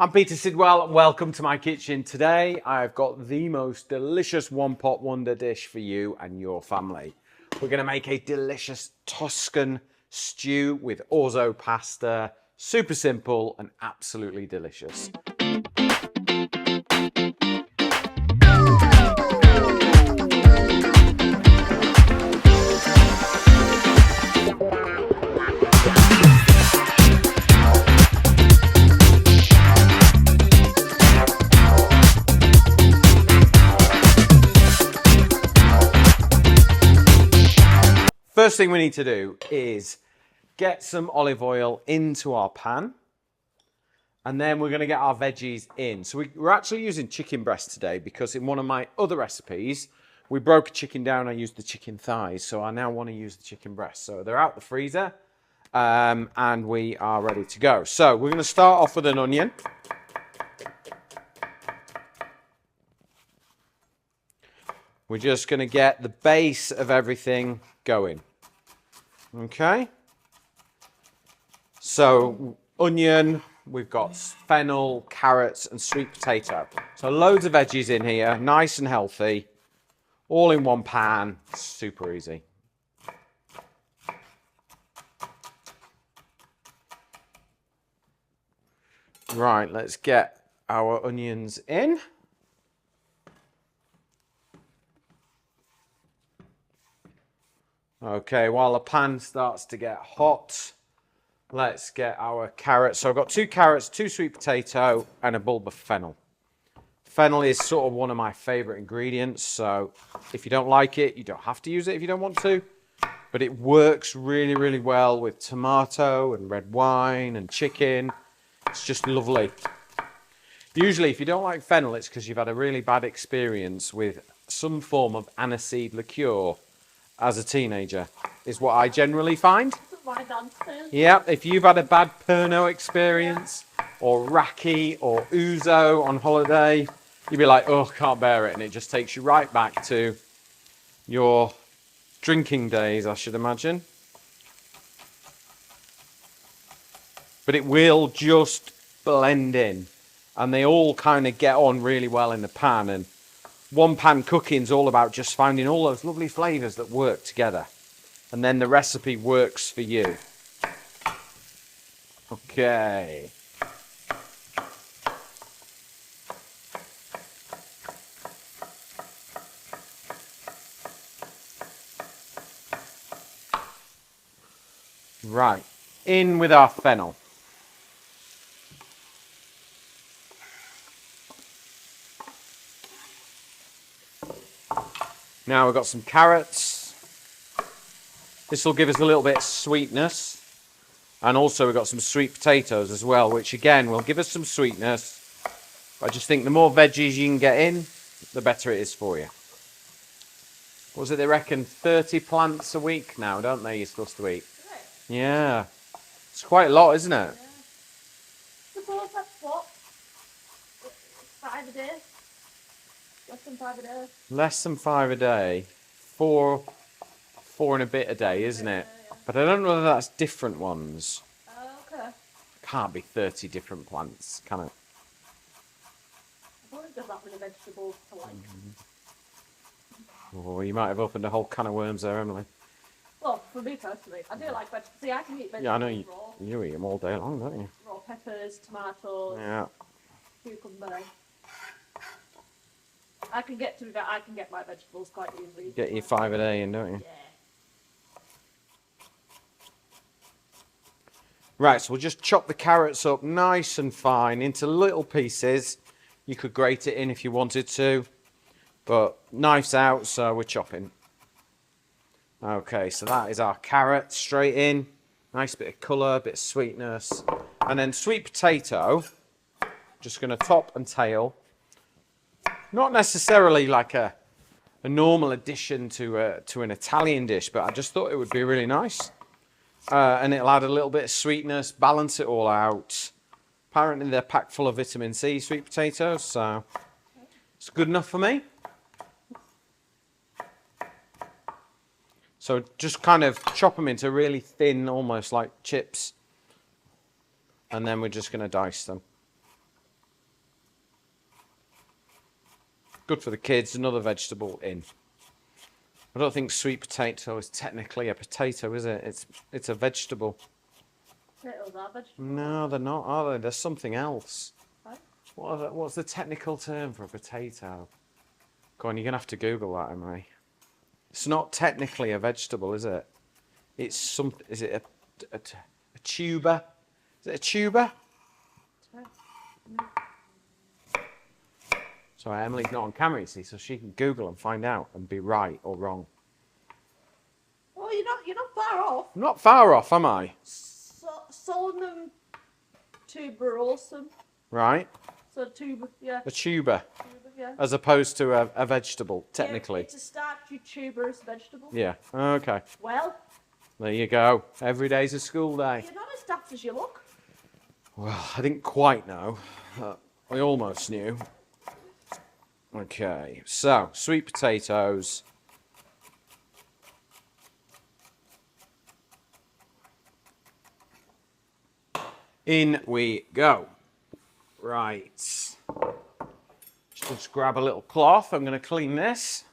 I'm Peter Sidwell and welcome to my kitchen. Today I've got the most delicious one pot wonder dish for you and your family. We're going to make a delicious Tuscan stew with orzo pasta. Super simple and absolutely delicious. First thing we need to do is get some olive oil into our pan, and then we're going to get our veggies in. So we're actually using chicken breast today because in one of my other recipes, we broke a chicken down. I used the chicken thighs, so I now want to use the chicken breast. So they're out the freezer, and we are ready to go. So we're going to start off with an onion. We're just going to get the base of everything going. Okay. So onion, we've got fennel, carrots and sweet potato. So loads of veggies in here, nice and healthy, all in one pan, super easy. Right, let's get our onions in. Okay, while the pan starts to get hot, let's get our carrots. So I've got 2 carrots, 2 sweet potato, and a bulb of fennel. Fennel is sort of one of my favourite ingredients, so if you don't like it, you don't have to use it if you don't want to. But it works really, really well with tomato and red wine and chicken. It's just lovely. Usually, if you don't like fennel, it's because you've had a really bad experience with some form of aniseed liqueur as a teenager, is what I generally find. Yeah, if you've had a bad Pernod experience, or raki, or ouzo on holiday, you'd be like, oh, can't bear it, and it just takes you right back to your drinking days, I should imagine. But it will just blend in, and they all kind of get on really well in the pan, and one pan cooking is all about just finding all those lovely flavours that work together. And then the recipe works for you. Okay. Right, in with our fennel. Now we've got some carrots. This will give us a little bit of sweetness. And also we've got some sweet potatoes as well, which again will give us some sweetness. But I just think the more veggies you can get in, the better it is for you. What was it they reckon? 30 plants a week now, don't they, you're supposed to eat? Yeah. It's quite a lot, isn't it? Yeah. Suppose that's what? 5 a day? Less than 5 a day? Less than 5 a day. 4 and a bit a day, isn't it? Yeah. But I don't know whether that's different ones. Okay. Can't be 30 different plants, can it? I've always done that with the vegetables to like. Oh, you might have opened a whole can of worms there, Emily. Well, for me personally, I do like vegetables. See, I can eat vegetables Yeah, I know raw. you eat them all day long, don't you? Raw peppers, tomatoes, Yeah. cucumber. I can get my vegetables quite easily. Get your 5 a day in, don't you? Yeah. Right, so we'll just chop the carrots up nice and fine into little pieces. You could grate it in if you wanted to, but knife's out, so we're chopping. Okay, so that is our carrot straight in. Nice bit of colour, bit of sweetness. And then sweet potato, just going to top and tail. Not necessarily like a normal addition to an Italian dish, but I just thought it would be really nice. And it'll add a little bit of sweetness, balance it all out. Apparently they're packed full of vitamin C, sweet potatoes, so it's good enough for me. So just kind of chop them into really thin, almost like chips. And then we're just going to dice them. Good for the kids. Another vegetable in. I don't think sweet potato is technically a potato, is it? It's a vegetable. Potatoes are vegetables. No, they're not, are they? There's something else. Right. What's the technical term for a potato? Go on, you're going to have to Google that, Emily. It's not technically a vegetable, is it? It's some. Is it a tuber? Is it a tuber? Sorry, Emily's not on camera, you see, so she can Google and find out and be right or wrong. Well, you're not far off. I'm not far off, am I? Solanum tuberosum. Right. So tuber, yeah. A tuber, Tuber, yeah. as opposed to a vegetable, technically. Yeah, it's a starchy tuberous vegetable. Yeah. Okay. Well, There you go. Every day's a school day. you're not as daft as you look. Well, I didn't quite know. I almost knew. Okay, so sweet potatoes. In we go. Right. Just grab a little cloth. I'm going to clean this.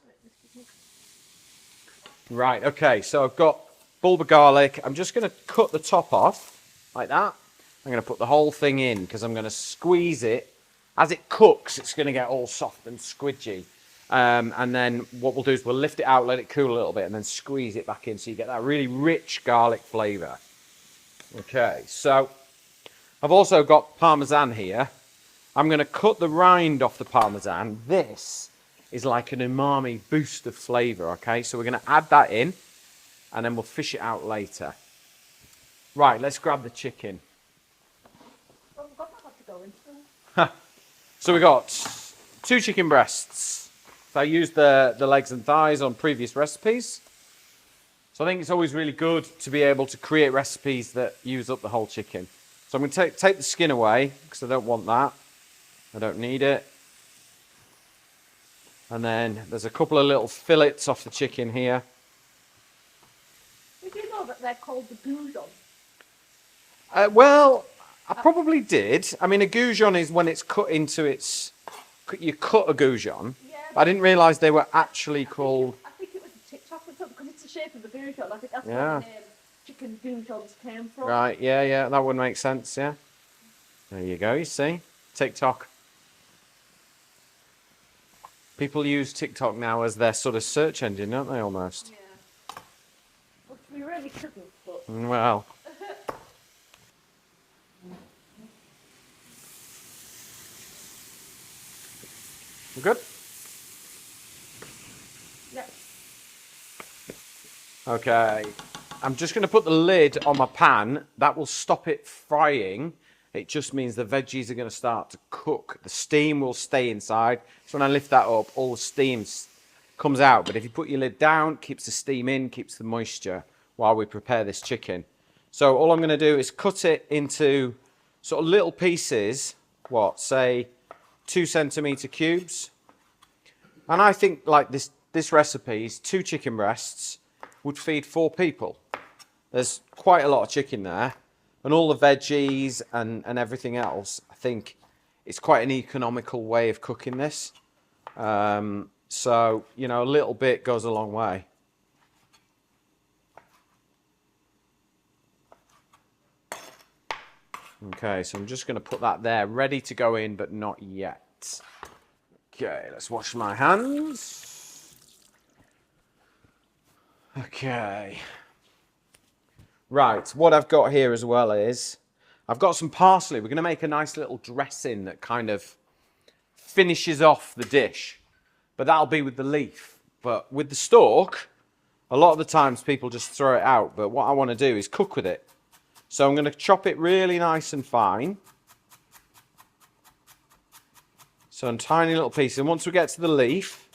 Right, okay, so I've got bulb of garlic. I'm just going to cut the top off like that. I'm going to put the whole thing in because I'm going to squeeze it. As it cooks, it's going to get all soft and squidgy. And then what we'll do is we'll lift it out, let it cool a little bit, and then squeeze it back in so you get that really rich garlic flavour. Okay, so I've also got Parmesan here. I'm going to cut the rind off the Parmesan. This is like an umami boost of flavour, okay? So we're going to add that in, and then we'll fish it out later. Right, let's grab the chicken. Well, we've got that to go into. So we got 2 chicken breasts. So I used the legs and thighs on previous recipes. So I think it's always really good to be able to create recipes that use up the whole chicken. So I'm going to take the skin away because I don't want that. I don't need it. And then there's a couple of little fillets off the chicken here. Did you know that they're called the goujon? Well, I probably did. I mean, a goujon is when it's cut into its... You cut a goujon. Yeah. I didn't realise they were actually called... I think it was a TikTok or something because it's the shape of the goujon. I think that's Yeah. where the name chicken goujons came from. Right, yeah, that would make sense, yeah. There you go, you see? TikTok. People use TikTok now as their sort of search engine, don't they, almost? Yeah. Which we really shouldn't, but... Well... Good? Yeah. Okay. I'm just going to put the lid on my pan. That will stop it frying. It just means the veggies are going to start to cook. The steam will stay inside. So when I lift that up, all the steam comes out. But if you put your lid down, keeps the steam in, keeps the moisture while we prepare this chicken. So all I'm going to do is cut it into sort of little pieces, say 2 centimetre cubes. And I think like this recipe is 2 chicken breasts would feed 4 people. There's quite a lot of chicken there. And all the veggies and everything else, I think it's quite an economical way of cooking this. So, you know, a little bit goes a long way. Okay, so I'm just going to put that there, ready to go in, but not yet. Okay, let's wash my hands. Okay. Right, what I've got here as well is, I've got some parsley. We're going to make a nice little dressing that kind of finishes off the dish. But that'll be with the leaf. But with the stalk, a lot of the times people just throw it out. But what I want to do is cook with it. So I'm going to chop it really nice and fine. So in tiny little pieces. And once we get to the leaf,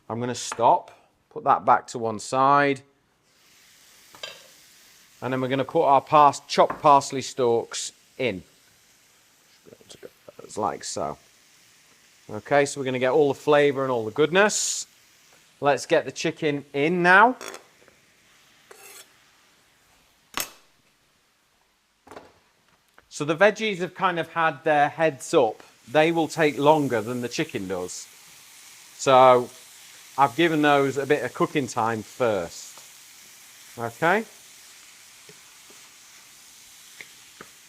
I'm going to stop, put that back to one side. And then we're going to put our chopped parsley stalks in. It's like so. Okay, so we're going to get all the flavour and all the goodness. Let's get the chicken in now. So the veggies have kind of had their heads up. They will take longer than the chicken does. So I've given those a bit of cooking time first. Okay.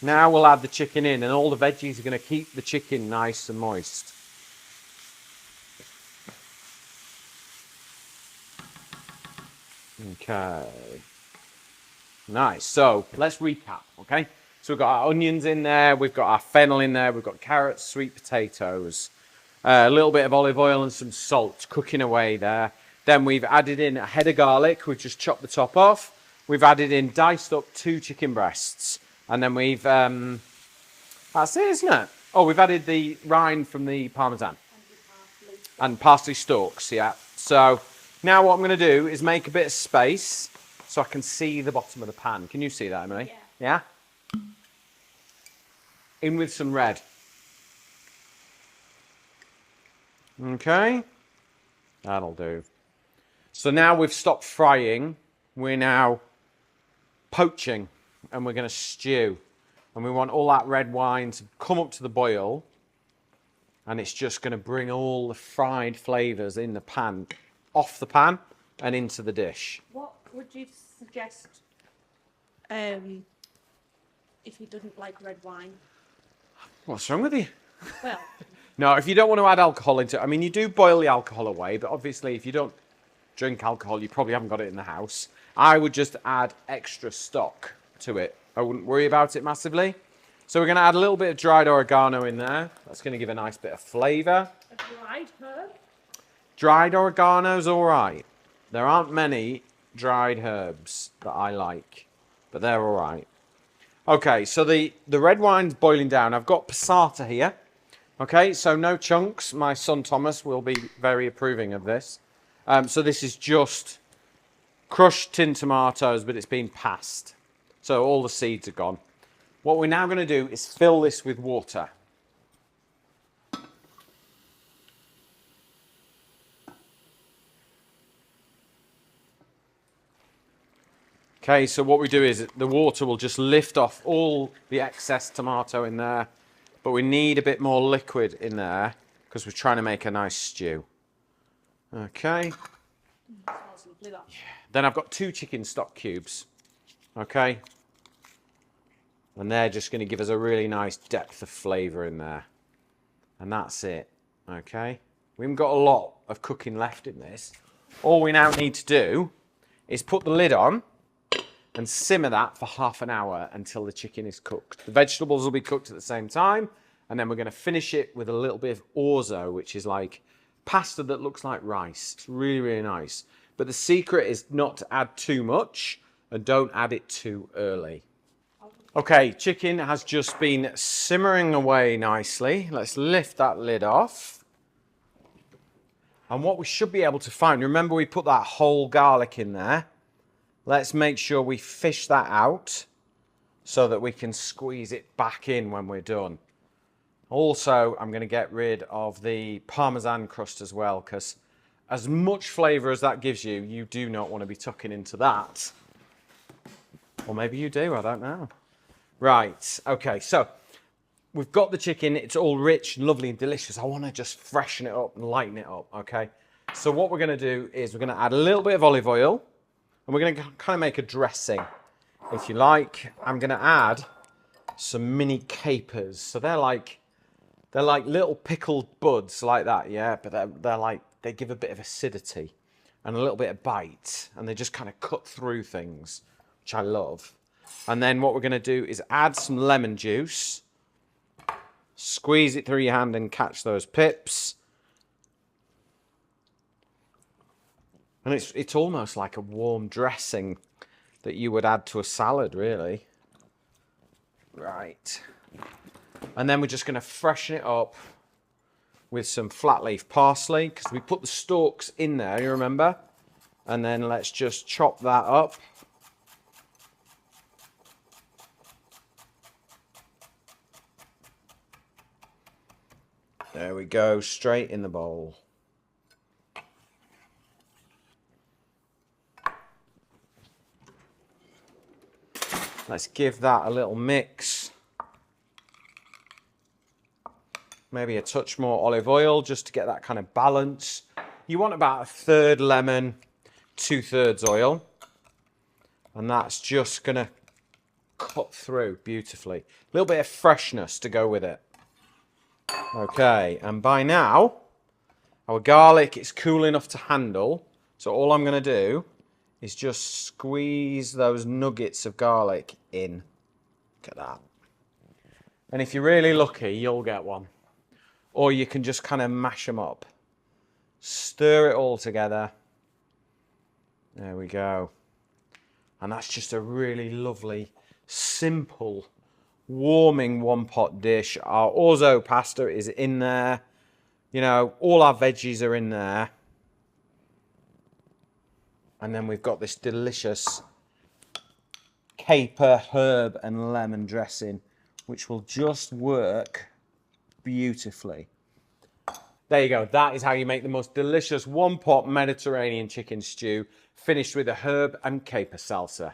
Now we'll add the chicken in, and all the veggies are going to keep the chicken nice and moist. Okay. Nice. So let's recap, okay? So we've got our onions in there, we've got our fennel in there, we've got carrots, sweet potatoes, a little bit of olive oil and some salt cooking away there. Then we've added in a head of garlic, we've just chopped the top off. We've added in diced up 2 chicken breasts. And then we've, that's it, isn't it? Oh, we've added the rind from the parmesan. And parsley stalks, yeah. So now what I'm going to do is make a bit of space so I can see the bottom of the pan. Can you see that, Emily? Yeah. In with some red. Okay. That'll do. So now we've stopped frying. We're now poaching. And we're going to stew. And we want all that red wine to come up to the boil. And it's just going to bring all the fried flavours in the pan, off the pan and into the dish. What would you suggest if he doesn't like red wine? What's wrong with you? Well, No, if you don't want to add alcohol into it, I mean, you do boil the alcohol away, but obviously if you don't drink alcohol, you probably haven't got it in the house. I would just add extra stock to it. I wouldn't worry about it massively. So we're going to add a little bit of dried oregano in there. That's going to give a nice bit of flavour. a dried herb? Dried oregano's all right. There aren't many dried herbs that I like, but they're all right. Okay, so the red wine's boiling down. I've got passata here. Okay, so no chunks. My son Thomas will be very approving of this. So this is just crushed tin tomatoes, but it's been passed. So all the seeds are gone. What we're now going to do is fill this with water. Okay, so what we do is the water will just lift off all the excess tomato in there, but we need a bit more liquid in there because we're trying to make a nice stew. Okay. Smells lovely, that. Then I've got 2 chicken stock cubes. Okay. And they're just going to give us a really nice depth of flavour in there. And that's it. Okay. We haven't got a lot of cooking left in this. All we now need to do is put the lid on and simmer that for half an hour until the chicken is cooked. The vegetables will be cooked at the same time, and then we're going to finish it with a little bit of orzo, which is like pasta that looks like rice. It's really, really nice. But the secret is not to add too much and don't add it too early. Okay, chicken has just been simmering away nicely. Let's lift that lid off. And what we should be able to find, remember we put that whole garlic in there. Let's make sure we fish that out so that we can squeeze it back in when we're done. Also, I'm going to get rid of the parmesan crust as well, because as much flavour as that gives you, you do not want to be tucking into that. Or maybe you do, I don't know. Right, okay, so we've got the chicken. It's all rich, lovely and delicious. I want to just freshen it up and lighten it up, okay? So what we're going to do is we're going to add a little bit of olive oil. And we're going to kind of make a dressing, if you like. I'm going to add some mini capers. So they're like little pickled buds like that, yeah. But they're like, they give a bit of acidity and a little bit of bite, and they just kind of cut through things, which I love. And then what we're going to do is add some lemon juice, squeeze it through your hand and catch those pips. And it's almost like a warm dressing that you would add to a salad, really. Right. And then we're just going to freshen it up with some flat leaf parsley, because we put the stalks in there, you remember? And then let's just chop that up. There we go, straight in the bowl. Let's give that a little mix. Maybe a touch more olive oil just to get that kind of balance. You want about 1/3 lemon, 2/3 oil. And that's just going to cut through beautifully. A little bit of freshness to go with it. Okay, and by now, our garlic is cool enough to handle. So all I'm going to do is just squeeze those nuggets of garlic in. Look at that. And if you're really lucky, you'll get one. Or you can just kind of mash them up. Stir it all together. There we go. And that's just a really lovely, simple, warming one-pot dish. Our orzo pasta is in there. You know, all our veggies are in there. And then we've got this delicious caper, herb, and lemon dressing, which will just work beautifully. There you go. That is how you make the most delicious one-pot Mediterranean chicken stew, finished with a herb and caper salsa.